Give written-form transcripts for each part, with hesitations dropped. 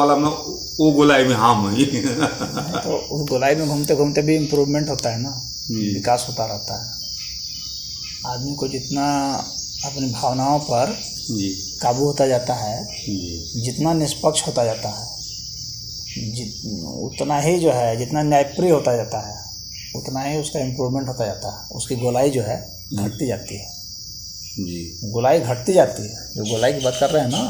वाला में वो गोलाई में हम ही तो उस गोलाई में घूमते घूमते भी इम्प्रूवमेंट होता है ना, विकास होता रहता है। आदमी को जितना अपनी भावनाओं पर काबू होता जाता है, जितना निष्पक्ष होता जाता है, उतना ही जो है, जितना न्यायप्रिय होता जाता है, उतना ही उसका इम्प्रूवमेंट होता जाता है। उसकी गोलाई जो है घटती जाती है जी, गोलाई घटती जाती है। जो गोलाई की बात कर रहे हैं ना,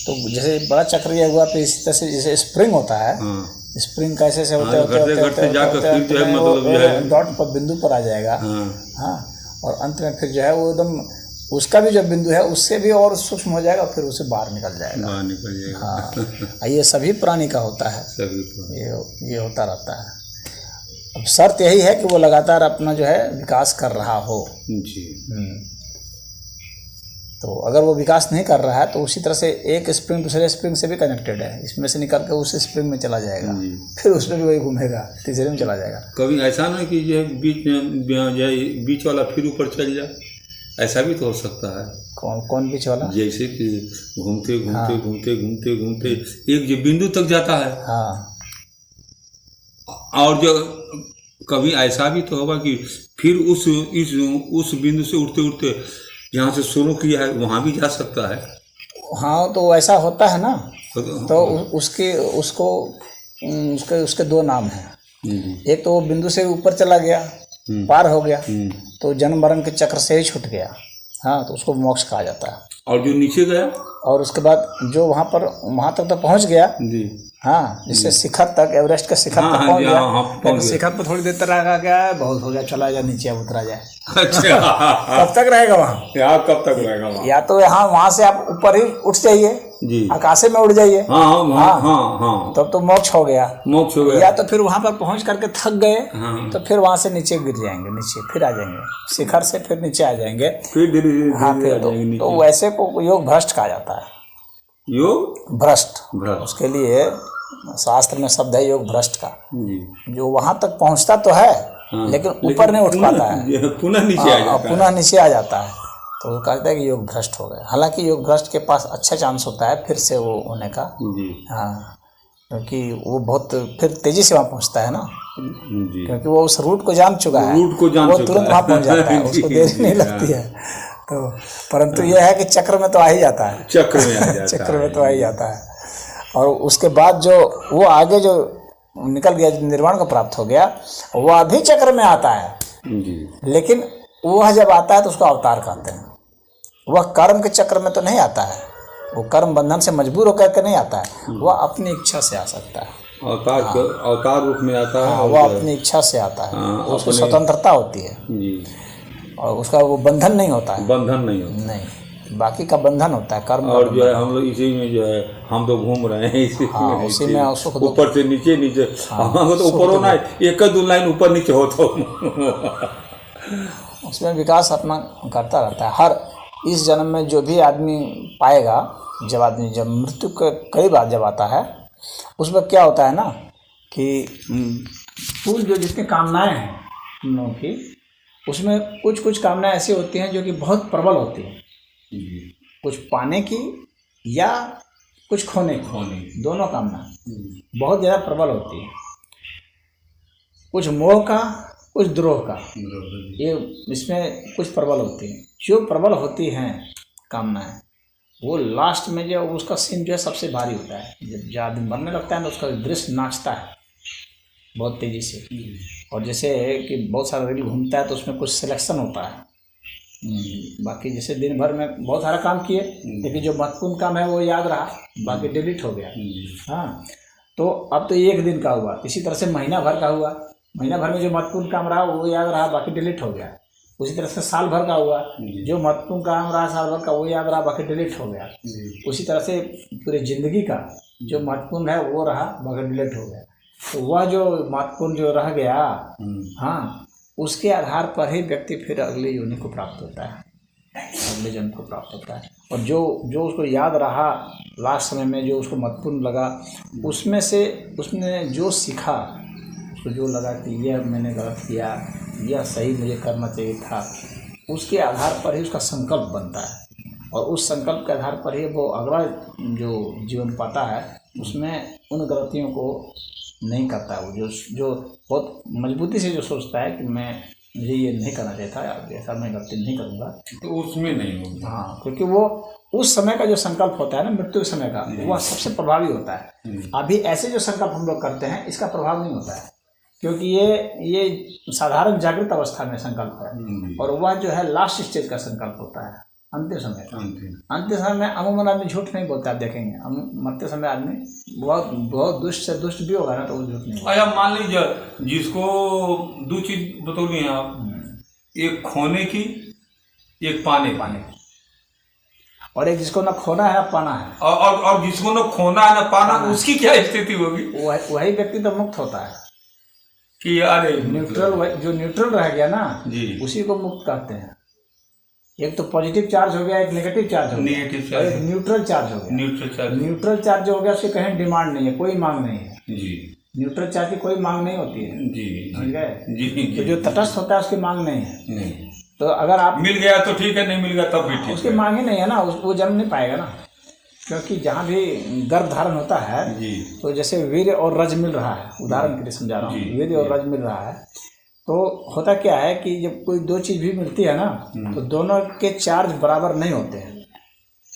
तो जैसे बड़ा चक्रीय हुआ, फिर इसी तरह से जैसे स्प्रिंग होता है, स्प्रिंग कैसे से होते डॉट पर, बिंदु पर आ जाएगा। हाँ, और अंत में फिर जो है वो एकदम उसका भी जो बिंदु है उससे भी और सूक्ष्म हो जाएगा, फिर उसे बाहर निकल जाएगा। हाँ, ये सभी प्राणी का होता है, ये होता रहता है। अब शर्त यही है कि वो लगातार अपना जो है विकास कर रहा हो जी। तो अगर वो विकास नहीं कर रहा है तो उसी तरह से एक स्प्रिंग दूसरे स्प्रिंग से भी कनेक्टेड है, इसमें से निकल के उस स्प्रिंग में चला जाएगा, फिर उसमें भी वही घूमेगा, तीसरे में चला जाएगा। कभी ऐसा नहीं कि जो बीच वाला फिर ऊपर चल जाए, ऐसा भी तो हो सकता है। कौन बीच वाला? जैसे कि घूमते घूमते हाँ। घूमते घूमते घूमते एक जो बिंदु तक जाता है। हाँ। और जो कभी ऐसा भी तो होगा कि फिर उस बिंदु से उठते उठते जहाँ से शुरू किया है वहाँ भी जा सकता है। हाँ, तो ऐसा होता है ना, तो उसके दो नाम हैं। एक तो वो बिंदु से ऊपर चला गया, पार हो गया, तो जन्म मरण के चक्र से ही छूट गया। हाँ, तो उसको मोक्ष कहा जाता है। और जो नीचे गया, और उसके बाद जो वहाँ तक तो पहुँच गया जी। हाँ, जिससे शिखर तक, एवरेस्ट के शिखर तक पहुँच गया, शिखर पर थोड़ी देर तक रह गया, बहुत हो गया, चला जाए नीचे, अब उतरा जाए। अच्छा कब तक रहेगा वहाँ? कब तक रहेगा वहाँ? या तो वहाँ से आप ऊपर ही उठ जाइए जी, आकाश में उड़ जाइए। हाँ, तब तो मोक्ष हो गया। या तो फिर वहाँ पर पहुँच करके थक गए, तो फिर वहाँ से नीचे गिर जाएंगे, नीचे फिर आ जाएंगे, शिखर से फिर नीचे आ जाएंगे, फिर धीरे। हाँ, फिर तो वैसे को योग भ्रष्ट कहा जाता है। योग भ्रष्ट, उसके लिए शास्त्र में शब्द है योग भ्रष्ट का। जो वहाँ तक पहुँचता तो है, लेकिन ऊपर नहीं उठ पाता है, पुनः नीचे आ जाता है, तो वो कहता है कि योग भ्रष्ट हो गया। हालांकि योग भ्रष्ट के पास अच्छा चांस होता है फिर से वो होने का। हाँ, क्योंकि वो बहुत फिर तेजी से वहाँ पहुँचता है ना, क्योंकि वो उस रूट को जान चुका है, वो तुरंत वहाँ पहुँच जाता है, उसको देर नहीं लगती है। तो परंतु यह है कि चक्र में तो आ ही जाता है, चक्र में तो आ ही जाता है। और उसके बाद जो वो आगे जो निकल गया, निर्वाण को प्राप्त हो गया, वह भी चक्र में आता है जी। लेकिन वह जब आता है तो उसको अवतार कहते हैं। वह कर्म के चक्र में तो नहीं आता है, वो कर्म बंधन से मजबूर होकर के नहीं आता है, वह अपनी इच्छा से आ सकता है, अवतार रूप में आता है। वह अपनी इच्छा से आता है, उसको स्वतंत्रता होती है जी। और उसका वो बंधन नहीं होता है, नहीं, बाकी का बंधन होता है कर्म। और जो है हम लोग इसी में जो है हम तो घूम रहे हैं इसी उसी में ऊपर से नीचे हमको तो ऊपर होना है, एक दो लाइन ऊपर नीचे हो तो उसमें विकास अपना करता रहता है। हर इस जन्म में जो भी आदमी पाएगा, जब मृत्यु के करीब जब आता है, उसमें क्या होता है ना कि कुल जो जितनी कामनाएं हैं हम लोगों की, उसमें कुछ कामनाएं ऐसी होती हैं जो कि बहुत प्रबल होती हैं, कुछ पाने की या कुछ खोने की, दोनों कामना बहुत ज़्यादा प्रबल होती है। कुछ मोह का, कुछ द्रोह का, ये इसमें कुछ प्रबल होती हैं। जो प्रबल होती हैं कामनाएं, वो लास्ट में जो उसका सीन जो है सबसे भारी होता है। जब आदमी मरने लगता है ना, उसका दृश्य नाचता है बहुत तेज़ी से। और जैसे कि बहुत सारा रील घूमता है तो उसमें कुछ सिलेक्शन होता है। बाकी जैसे दिन भर में बहुत सारा काम किए, लेकिन जो महत्वपूर्ण काम है वो याद रहा, बाकी डिलीट हो गया। हाँ, तो अब तो एक दिन का हुआ, इसी तरह से महीना भर का हुआ, महीना भर में जो महत्वपूर्ण काम रहा वो याद रहा, बाकी डिलीट हो गया। उसी तरह से साल भर का हुआ, जो महत्वपूर्ण काम रहा साल भर का वो याद रहा, बाकी डिलीट हो गया। उसी तरह से पूरी जिंदगी का जो महत्वपूर्ण है वो रहा, बाकी डिलीट हो गया। तो वह जो महत्वपूर्ण जो रह गया, हाँ, उसके आधार पर ही व्यक्ति फिर अगले योनि को प्राप्त होता है, अगले जन्म को प्राप्त होता है। और जो उसको याद रहा लास्ट समय में, जो उसको महत्वपूर्ण लगा, उसमें से उसने जो सीखा, उसको जो लगा कि यह मैंने गलत किया, यह सही मुझे करना चाहिए था, उसके आधार पर ही उसका संकल्प बनता है। और उस संकल्प के आधार पर ही वो अगला जो जीवन पाता है उसमें उन गलतियों को नहीं करता है। वो जो बहुत मजबूती से जो सोचता है कि मुझे ये नहीं करना चाहिए था, ऐसा मैं गलती नहीं करूँगा, तो उसमें नहीं होगा। हाँ, क्योंकि वो उस समय का जो संकल्प होता है ना, मृत्यु के समय का, वह सबसे प्रभावी होता है। अभी ऐसे जो संकल्प हम लोग करते हैं इसका प्रभाव नहीं होता है, क्योंकि ये साधारण जागृत अवस्था में संकल्प है, और वह जो है लास्ट स्टेज का संकल्प होता है, अंतिम समय का। अंतिम समय में अमूमन आदमी झूठ नहीं बोलता, आप देखेंगे मरते समय आदमी बहुत दुष्ट से दुष्ट भी होगा ना, तो वो झूठ नहीं बोलता। अच्छा, मान लीजिए जिसको दो चीज बतौली आप, एक खोने की, एक पाने की, और एक जिसको ना खोना है ना पाना है, और जिसको ना खोना है ना पाना, उसकी क्या स्थिति होगी? वही व्यक्ति तो मुक्त होता है कि अरे न्यूट्रल, जो न्यूट्रल रह गया ना जी, उसी को मुक्त कहते हैं। एक तो पॉजिटिव चार्ज हो गया, एक नेगेटिव चार्ज हो गया, और एक न्यूट्रल चार्ज हो गया। न्यूट्रल चार्ज जो हो गया उसकी कहीं डिमांड नहीं है, कोई मांग नहीं है जी। न्यूट्रल चार्ज की कोई मांग नहीं होती है जी, समझ गए? जी। तो जो तटस्थ होता है उसकी मांग नहीं है। नहीं, तो अगर आप मिल गया तो ठीक है, नहीं मिल गया तब भी ठीक उसकी है। मांग ही नहीं है ना, वो जन्म नहीं पाएगा ना, क्योंकि जहाँ भी गर्भ धारण होता है जी, तो जैसे वीर्य और रज मिल रहा है, उदाहरण के लिए समझा रहा हूँ, वीर्य और रज मिल रहा है, तो होता क्या है कि जब कोई दो चीज़ भी मिलती है ना, तो दोनों के चार्ज बराबर नहीं होते हैं,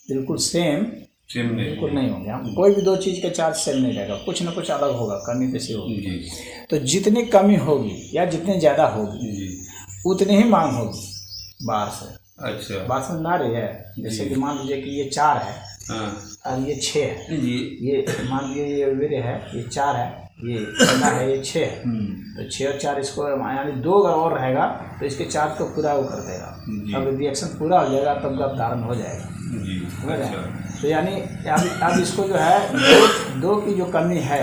बिल्कुल सेम बिल्कुल नहीं होंगे। हम कोई भी दो चीज़ के चार्ज सेम नहीं रहेगा, कुछ ना कुछ अलग होगा, कमी पेशी होगी। तो जितनी कमी होगी या जितनी ज़्यादा होगी उतनी ही मांग होगी बाहर से। अच्छा, बात समझ आ रही है? जैसे कि मान लीजिए कि ये 4 है और ये 6 है, ये मान लीजिए ये वीर्य है, ये 4 है, ये अंडा है, ये 6 है, तो 6 और 4 इसको यानी 2 अगर और रहेगा तो इसके चार्ज को पूरा वो कर देगा। अब रिएक्शन पूरा हो जाएगा तब गर्भ धारण हो जाएगा। तो यानी अब इसको जो है दो की जो कमी है,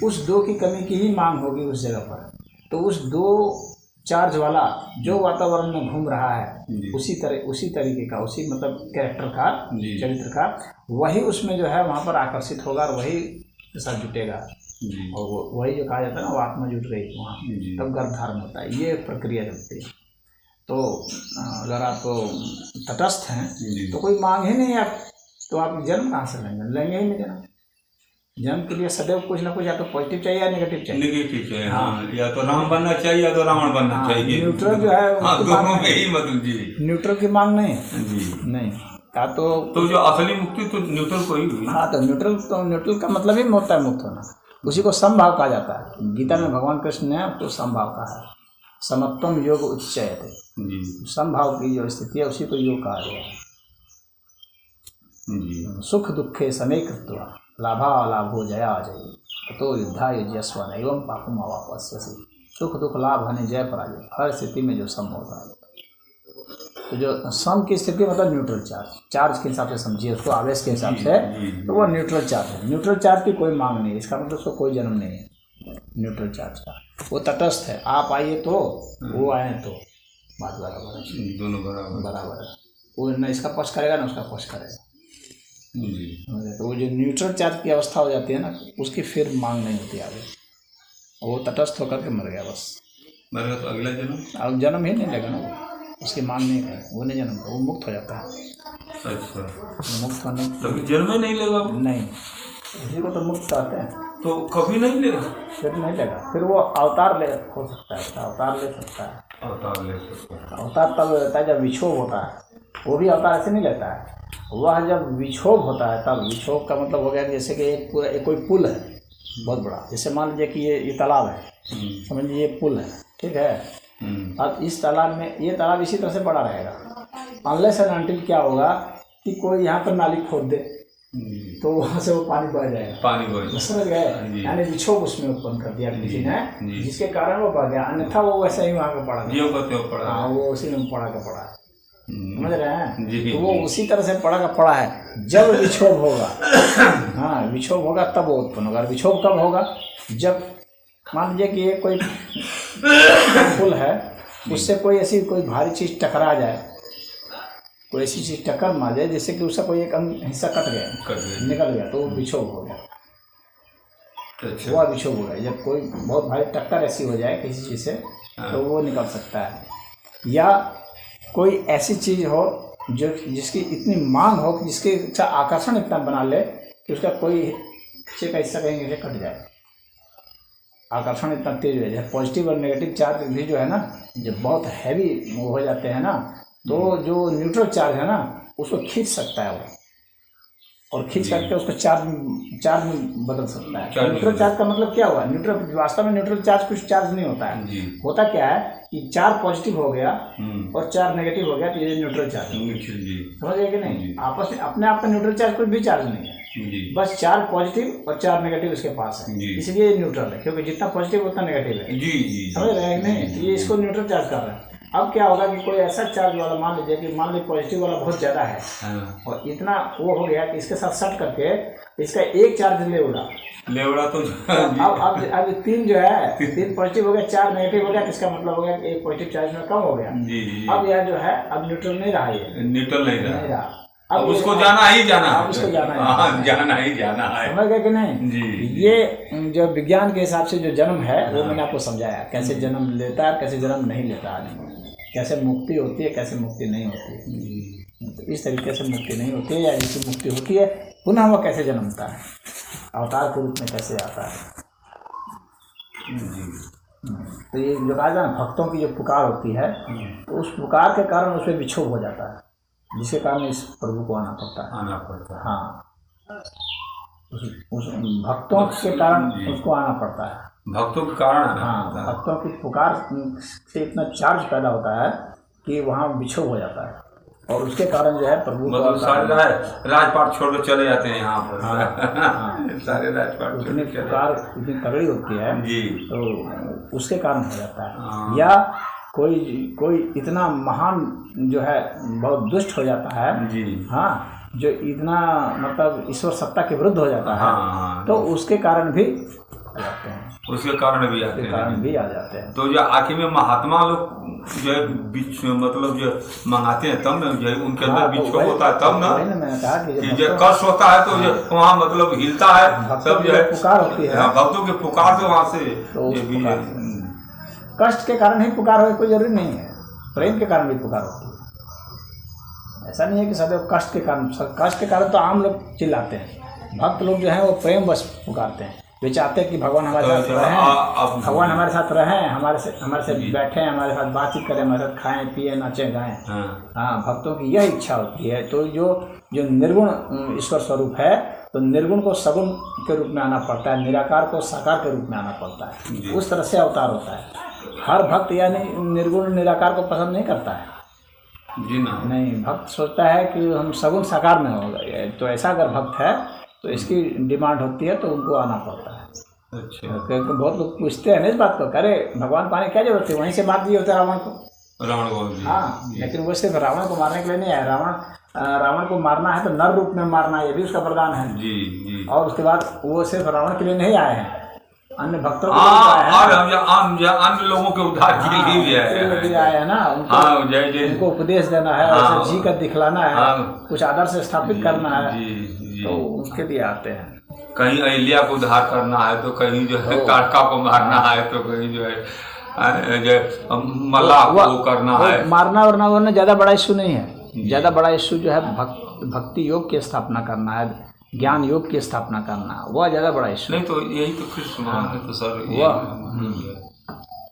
उस 2 की कमी की ही मांग होगी उस जगह पर। तो उस 2 चार्ज वाला जो वातावरण में घूम रहा है उसी तरीके का, उसी मतलब कैरेक्टर का, चरित्र का, वही उसमें जो है वहाँ पर आकर्षित होगा और वही के साथ जुटेगा, और वही जो कहा जाता है ना, वो आत्मा जुट गई वहाँ, तब गर्भ धारण होता है। ये प्रक्रिया चलती है। तो अगर आप तटस्थ हैं तो कोई मांग ही नहीं है, तो आप जन्म कहाँ से लेंगे ही नहीं जन्म। जन्म के लिए सदैव कुछ ना कुछ या तो पॉजिटिव चाहिए या नेगेटिव चाहिए। नेगेटिव चाहिए, हाँ, या तो राम बनना चाहिए या तो रावण बनना चाहिए। न्यूट्रल जो है दोनों में ही मतलब जी, न्यूट्रल की मांग नहीं है जी, नहीं या तो जो असली मुक्ति तो न्यूट्रल को ही हुई। हाँ, तो न्यूट्रल का मतलब ही होता है मुक्त होना, उसी को समभाव कहा जाता है। गीता में भगवान कृष्ण ने तो समभाव कहा है, समत्वम योग उच्चयते, समभाव की जो स्थिति है उसी को योग कहा गया है। सुख दुखे समे कृत्वा लाभालाभो जया जय तो युद्धा युजस्व एवं पापम अवापस्यसि। सुख दुख लाभ हानि जय पराजय, हर स्थिति में जो सम होता है। तो जो सम की स्थिति मतलब न्यूट्रल चार्ज के हिसाब से समझिए उसको, आवेश के हिसाब से, तो वो न्यूट्रल चार्ज है। न्यूट्रल चार्ज की कोई मांग नहीं है, इसका मतलब उसको कोई जन्म नहीं है न्यूट्रल चार्ज का। वो तटस्थ है, आप आइए तो वो आए तो बात बराबर है, दोनों बराबर है। वो न इसका पक्ष करेगा ना उसका पक्ष करेगा। तो वो जो न्यूट्रल चार्ज की अवस्था हो जाती है ना, उसकी फिर मांग नहीं होती आगे, वो तटस्थ होकर के मर गया, बस मर गया। तो अगला जन्म, अब जन्म ही नहीं लेगा ना, वो उसकी मांग नहीं है, वो नहीं जन्म, वो मुक्त हो जाता है। अच्छा, मुक्त होने कभी जन्म ही नहीं लेगा नहीं, उसी को तो मुक्त कहते हैं। तो कभी नहीं लेगा, फिर नहीं लेगा, फिर वो अवतार ले हो सकता है, अवतार ले सकता है। अवतार ले सकता है। अवतार तब लेता है जब विक्षोभ होता है, वो भी अवतार ऐसे नहीं लेता है। वह जब विक्षोभ होता है तब, विक्षोभ का मतलब हो गया कि जैसे कि एक कोई पुल है बहुत बड़ा, जैसे मान लीजिए कि ये तालाब है, समझ लीजिए ये पुल है, ठीक है। अब इस तालाब में, ये तालाब इसी तरह से बड़ा रहेगा अनलेस एंड अनटिल क्या होगा कि कोई यहाँ पर नाली खोद दे, तो वहाँ से वो पानी बह जाएगा, पानी बह, समझ गए? यानी विक्षोभ उसमें उत्पन्न कर दिया किसी ने, जिसके कारण वो बह गया, अन्यथा वो वैसे ही वहाँ पे पड़ा, हाँ, वो उसी में पड़ा का पड़ा है, समझ रहे हैं? तो वो उसी तरह से पड़ा का पड़ा है। जब विक्षोभ होगा, हाँ, विक्षोभ होगा तब वो उत्पन्न होगा। विक्षोभ कब होगा? जब मान लीजिए कि ये कोई पुल है, उससे कोई भारी चीज टकरा जाए, कोई ऐसी चीज टक्कर मार जाए जैसे कि उसका कोई एक हिस्सा कट गया, निकल गया, तो वो विक्षोभ हो गया। वो विक्षोभ हो गया जब कोई बहुत भारी टक्कर ऐसी हो जाए किसी चीज से, तो वो निकल सकता है। या कोई ऐसी चीज़ हो जिसकी इतनी मांग हो कि जिसके आकर्षण इतना बना ले कि उसका कोई नीचे का हिस्सा कहीं से कट जाए। आकर्षण इतना तेज है, जैसे पॉजिटिव और नेगेटिव चार्ज भी जो है ना, जब बहुत हैवी हो जाते हैं ना, तो जो न्यूट्रल चार्ज है ना उसको खींच सकता है वो, और खींच करके उसको चार्ज में बदल सकता है। न्यूट्रल चार्ज का मतलब क्या हुआ? न्यूट्रल, वास्तव में न्यूट्रल चार्ज कुछ चार्ज नहीं होता है। होता क्या है कि 4 पॉजिटिव हो गया और 4 नेगेटिव हो गया, तो ये न्यूट्रल चार्ज समझ गए कि नहीं? आपस में अपने आप का न्यूट्रल चार्ज कुछ भी चार्ज नहीं है, बस 4 पॉजिटिव और 4 नेगेटिव इसके पास है, इसलिए न्यूट्रल है, क्योंकि जितना पॉजिटिव उतना नेगेटिव है। समझ रहे हैं नहीं? तो ये इसको न्यूट्रल चार्ज कर रहा है। अब क्या होगा कि कोई ऐसा चार्ज वाला मान लीजिए कि मान लीजिए पॉजिटिव वाला बहुत ज़्यादा है और इतना वो हो गया कि इसके साथ सट करके इसका एक चार्ज ले उड़ा तो अब 3 जो है, 3 पॉजिटिव हो गया, 4 नेगेटिव हो गया, तो इसका मतलब हो गया कि एक पॉजिटिव चार्ज में कम हो गया। अब यह जो है अब न्यूट्रल नहीं रहा, ये न्यूट्रल नहीं रहा, अब उसको जाना ही जाना है, उसको जाना ही जाना है। समझ गए कि नहीं जी? ये जो विज्ञान के हिसाब से जो जन्म है वो मैंने आपको समझाया, कैसे जन्म लेता है, कैसे जन्म नहीं लेता है, कैसे मुक्ति होती है, कैसे मुक्ति नहीं होती है। तो इस तरीके से मुक्ति नहीं होती है, या जिसकी मुक्ति होती है पुनः वह कैसे जन्मता है, अवतार के रूप में कैसे आता है। तो ये जो कहा जाए भक्तों की जो पुकार होती है, तो उस पुकार के कारण उसमें विक्षोभ हो जाता है, जिसके कारण इस प्रभु को आना पड़ता है। हाँ, उस भक्तों के कारण उसको आना पड़ता है, भक्तों के कारण। हाँ, भक्तों की पुकार से इतना चार्ज पैदा होता है कि वहाँ विक्षोभ हो जाता है, और उसके कारण जो है प्रभु मतलब सारे राजपाट छोड़ कर चले जाते हैं यहाँ पर। हाँ, सारे राजपाट उतनी पुकार इतनी तगड़ी होती है जी, तो उसके कारण हो जाता है। या कोई इतना महान जो है बहुत दुष्ट हो जाता है जी, हाँ, जो इतना मतलब ईश्वर सत्ता के विरुद्ध हो जाता है, हाँ, तो उसके कारण भी आ जाते हैं, उसके कारण भी आते हैं। तो जो आखिर में महात्मा लोग जो है मतलब जो मंगाते हैं तब ना, जो उनके अंदर विक्षोभ होता है तब ना, मैंने कहा कि जो कष्ट होता है तो जो वहाँ मतलब हिलता है, सब जो है पुकार होती है, भक्तों की पुकार, तो वहाँ से कष्ट के कारण ही पुकार हो, कोई जरूरी नहीं है, प्रेम के कारण भी पुकार होती है। ऐसा नहीं है कि सदैव कष्ट के कारण, कष्ट के कारण तो आम लोग चिल्लाते हैं, भक्त लोग जो है वो प्रेम बस पुकारते हैं, वे चाहते हैं कि भगवान हमारे साथ रहें, भगवान हमारे साथ रहें, हमारे से बैठें, हमारे साथ बातचीत करें, हमारे साथ खाएं पिए नाचें गाएं। हाँ, भक्तों की यह इच्छा होती है। तो जो निर्गुण ईश्वर स्वरूप है, तो निर्गुण को सगुण के रूप में आना पड़ता है, निराकार को साकार के रूप में आना पड़ता है, उस तरह से अवतार होता है। हर भक्त यानी निर्गुण निराकार को पसंद नहीं करता है जी ना, नहीं, भक्त सोचता है कि हम सगुण साकार में होगा। तो ऐसा अगर भक्त है तो इसकी डिमांड होती है, तो उनको आना पड़ता है। अच्छा, क्योंकि बहुत लोग पूछते हैं ना इस बात को, अरे भगवान पाने क्या जरूरत है, वहीं से मार दिए होते रावण को। हाँ, लेकिन वो सिर्फ रावण को मारने के लिए नहीं आया, रावण को मारना है तो नर रूप में मारना है, ये भी उसका वरदान है जी। और उसके बाद वो सिर्फ रावण के लिए नहीं आए हैं, अन्य भक्तों के लिए अन्य लोगों के उद्धार के लिए भी आए हैं ना, उनको उपदेश देना है, जी कर दिखलाना है, कुछ आदर्श स्थापित करना है, तो उसके लिए आते हैं। कहीं अहिल्या को उद्धार करना है, तो कहीं जो है तारका को मारना है, तो कहीं जो है मल्लाह को करना है। मारना वरना ज़्यादा बड़ा इश्यू नहीं है, ज़्यादा बड़ा इश्यू जो है भक्ति योग की स्थापना करना है, ज्ञान योग की स्थापना करना, वह ज़्यादा बड़ा इश्यू नहीं। तो यही तो कृष्ण भगवान तो सर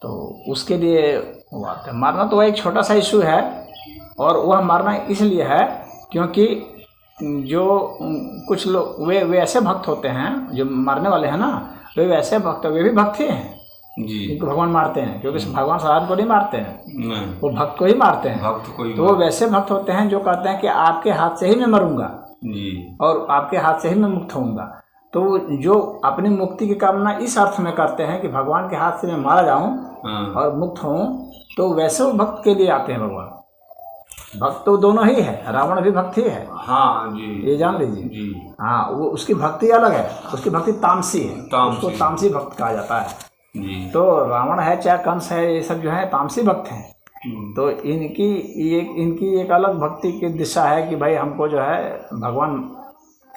तो उसके लिए वो आते हैं। मारना तो वह एक छोटा सा इशू है, और वह मारना इसलिए है क्योंकि जो कुछ लोग वे ऐसे भक्त होते हैं जो मारने वाले हैं ना, वे वैसे भक्त, वे भी भक्त ही हैं जी, जिनको भगवान मारते हैं, क्योंकि भगवान साधारण को नहीं मारते हैं, वो भक्त को ही मारते हैं। तो वो वैसे भक्त होते हैं जो कहते हैं कि आपके हाथ से ही मैं मरूंगा जी, और आपके हाथ से ही मैं मुक्त होऊंगा। तो जो अपनी मुक्ति की कामना इस अर्थ में करते हैं कि भगवान के हाथ से मैं मारा जाऊं और मुक्त हूं, तो वैसे वो भक्त के लिए आते हैं भगवान। भक्त तो दोनों ही है, रावण भी भक्त ही है, हाँ जी, ये जान लीजिए जी। हाँ, वो उसकी भक्ति अलग है, उसकी भक्ति तामसी है, उसको तामसी भक्त कहा जाता है जी। तो रावण है चाहे कंस है, ये सब जो है तामसी भक्त हैं। तो इनकी एक अलग भक्ति की दिशा है कि भाई हमको जो है भगवान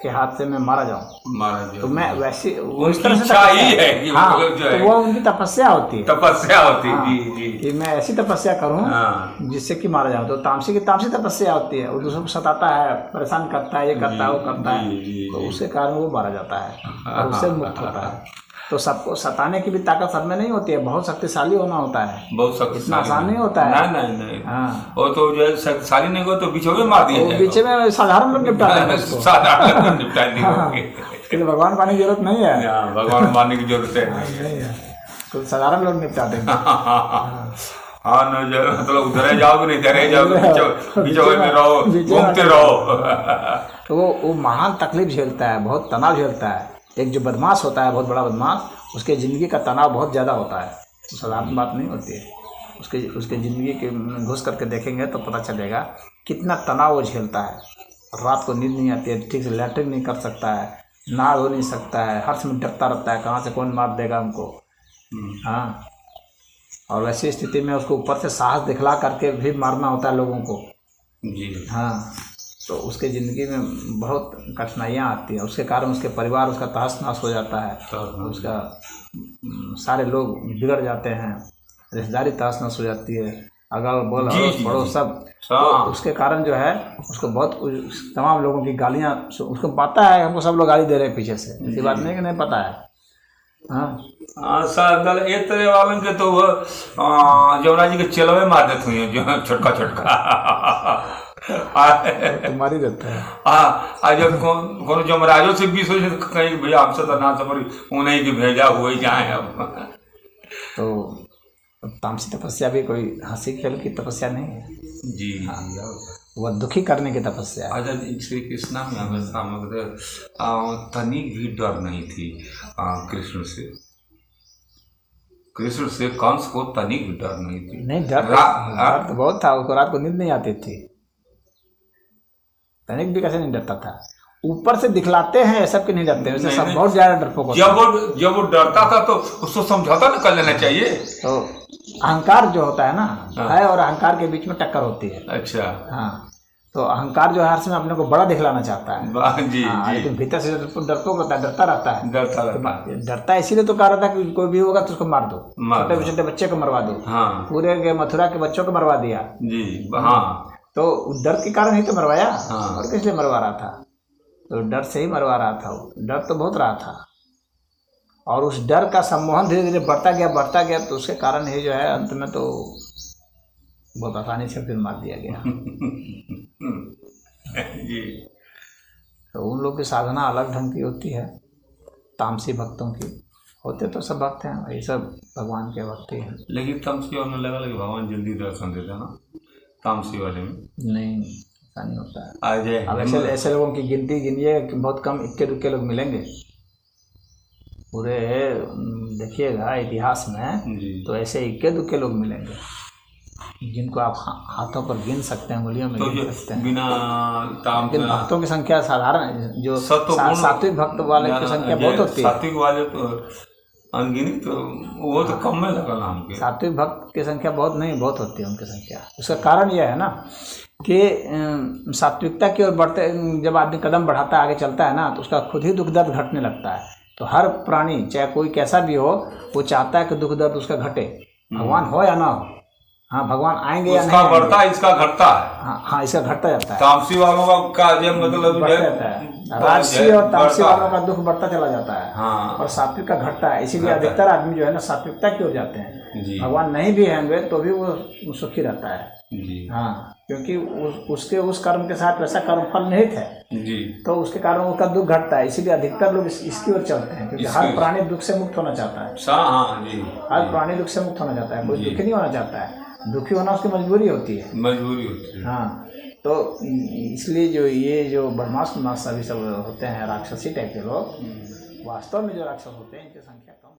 के हाथ से मैं मारा जाऊं, मारा जो तो मैं वैसे उनकी इच्छा ही है कि वो हाँ, लोग जो है तो वो उनकी तपस्या होती है, तपस्या होती है। हाँ, जी जी कि मैं ऐसी तपस्या करूं हाँ जिससे कि मारा जाऊं। तो तामसी की तामसी तपस्या होती है, वो दूसरों को सताता है, परेशान करता है, ये करता है, वो करता है, जी, तो जी। उसके कारण वो मारा जाता है और उससे मुक्त होता है। तो सबको सताने की भी ताकत सब में नहीं होती है, बहुत शक्तिशाली होना होता है, बहुत शक्तिशाली इतना आसान नहीं होता है। नहीं नहीं नहीं हाँ, वो तो जो है शक्तिशाली नहीं हो तो बिछोड़े मार दिया वो जाएगा। बीच में साधारण लोग निपटा देंगे उसको, साधारण निपटा दी होगी। इसके लिए भगवान पाने की जरूरत नहीं है, हाँ, भगवान मानने की जरूरत है। नहीं है, तो साधारण लोग निपटा देंगे। हाँ न जो मतलब उधर जाओगे नहीं इधर जाओगे, बिछोड़े में रहो, घूमते रहो। तो वो महान तकलीफ झेलता है, बहुत तनाव झेलता है। एक जो बदमाश होता है, बहुत बड़ा बदमाश, उसके ज़िंदगी का तनाव बहुत ज़्यादा होता है, तो साधारण बात नहीं होती है। उसके ज़िंदगी के घुस करके देखेंगे तो पता चलेगा कितना तनाव वो झेलता है। रात को नींद नहीं आती है, ठीक से लैट्रिन नहीं कर सकता है, नहा धो नहीं सकता है, हर समय डरता रहता है कहाँ से कौन मार देगा हमको। हाँ, और वैसी स्थिति में उसको ऊपर से साहस दिखला करके भी मारना होता है लोगों को। जी हाँ, तो उसके ज़िंदगी में बहुत कठिनाइयाँ आती हैं, उसके कारण उसके परिवार उसका तहस नहस हो जाता है, उसका सारे लोग बिगड़ जाते हैं, रिश्तेदारी तहस नहस हो जाती है, अगल बगल अड़ोस पड़ोस सब। तो उसके कारण जो है उसको बहुत तमाम लोगों की गालियाँ उसको पता है, हमको सब लोग गाली दे रहे हैं पीछे से, ऐसी बात नहीं कि नहीं पता है। हाँ सादल एक तरह वालन के तो वो जमुना जी के चलवे मार देते हुए जो छोटका छोटका तुम्हारी रहता है। हाँ, जब कौन जमराजों से भी सोचे कहीं भैया हमसे तो ना समझ उन्हें की भेजा हुए जाए। अब तो तामसी तपस्या भी कोई हंसी खेल की तपस्या नहीं है जी। वह दुखी करने की तपस्या है। अच्छा, श्री कृष्णा में हमेशा तनिक भी डर नहीं थी कृष्ण से। कृष्ण से कंस को तनिक भी डर नहीं थी। नहीं, डर तो बहुत था, उसको रात को नींद नहीं आती थी। तनिक भी कैसे नहीं डरता था, ऊपर से दिखलाते हैं सब के नहीं डरते, वैसे सब बहुत ज्यादा डरपोक होते हैं। जब वो डरता था तो उसको समझौता न कर लेना चाहिए। तो अहंकार जो होता है ना, है और अहंकार के बीच में टक्कर होती है। अच्छा हाँ, तो अहंकार जो है हर समय अपने को बड़ा दिखलाना चाहता है। जी, जी। लेकिन भीतर से डरपोक होता है, डरता रहता है। डरता इसीलिए तो कह रहा था कि कोई भी होगा तो उसको मार दो, छोटे छोटे बच्चे को मरवा दो। हाँ, पूरे मथुरा के बच्चों को मरवा दिया जी। हाँ, तो डर के कारण ही तो मरवाया। हाँ। और किस लिए मरवा रहा था, तो डर से ही मरवा रहा था। वो डर तो बहुत रहा था, और उस डर का सम्मोहन धीरे धीरे बढ़ता गया, तो उसके कारण ही जो है अंत में तो बहुत आसानी से फिर मार दिया गया। जी। तो उन लोग की साधना अलग ढंग की होती है, तामसी भक्तों की। होते तो सब भक्त हैं, ये सब भगवान के भक्त ही हैं। लेकिन तामसी वाले में लगा भगवान जल्दी दर्शन देते ना, तामसी वाले में नहीं, ऐसा नहीं होता है। आ जाए अब ऐसे लोगों की गिनती गिनिए कि बहुत कम इक्के दुक्के लोग मिलेंगे पूरे, देखिएगा इतिहास में जी। तो ऐसे इक्के दुक्के लोग मिलेंगे जिनको आप हाथों पर गिन सकते हैं, उंगलियों में तो गिन सकते हैं। बिना लेकिन भक्तों की संख्या साधारण, जो सात्विक भक्त वाले की संख्या बहुत होती है। सात्विक वाले तो अनगिनत, तो वो तो कम में लगा नाम के। सात्विक भक्त की संख्या बहुत नहीं, बहुत होती है उनकी संख्या। उसका कारण यह है ना कि सात्विकता की ओर बढ़ते, जब आदमी कदम बढ़ाता है, आगे चलता है ना, तो उसका खुद ही दुख दर्द घटने लगता है। तो हर प्राणी, चाहे कोई कैसा भी हो, वो चाहता है कि दुख दर्द उसका घटे, भगवान हो या ना हो। हाँ, भगवान आएंगे या नहीं उसका बढ़ता है, इसका घटता है। हाँ, इसका घटता जाता है। तामसी वालों का ये मतलब बढ़ता जाता है, राजसी और तामसी वालों का दुख बढ़ता चला जाता है। हाँ। और सात्विक का घटता है। इसीलिए अधिकतर आदमी जो है ना सात्विकता की ओर जाते हैं। जी। भगवान नहीं भी हैं तो भी वो सुखी रहता है। जी। हाँ, क्योंकि उसके उस कर्म के साथ वैसा कर्म फल निहित है जी, तो उसके कारण उसका दुख घटता है। इसीलिए अधिकतर लोग इसकी ओर चलते हैं, क्योंकि हर प्राणी दुख से मुक्त होना चाहता है। हाँ जी, हर प्राणी दुख से मुक्त होना चाहता है, कोई दुखी नहीं होना चाहता है। दुखी होना उसकी मजबूरी होती है। मजबूरी होती है। हाँ, तो इसलिए जो बदमाश सभी सब होते हैं, राक्षसी टाइप के लोग, वास्तव में जो राक्षस होते हैं इनकी संख्या कम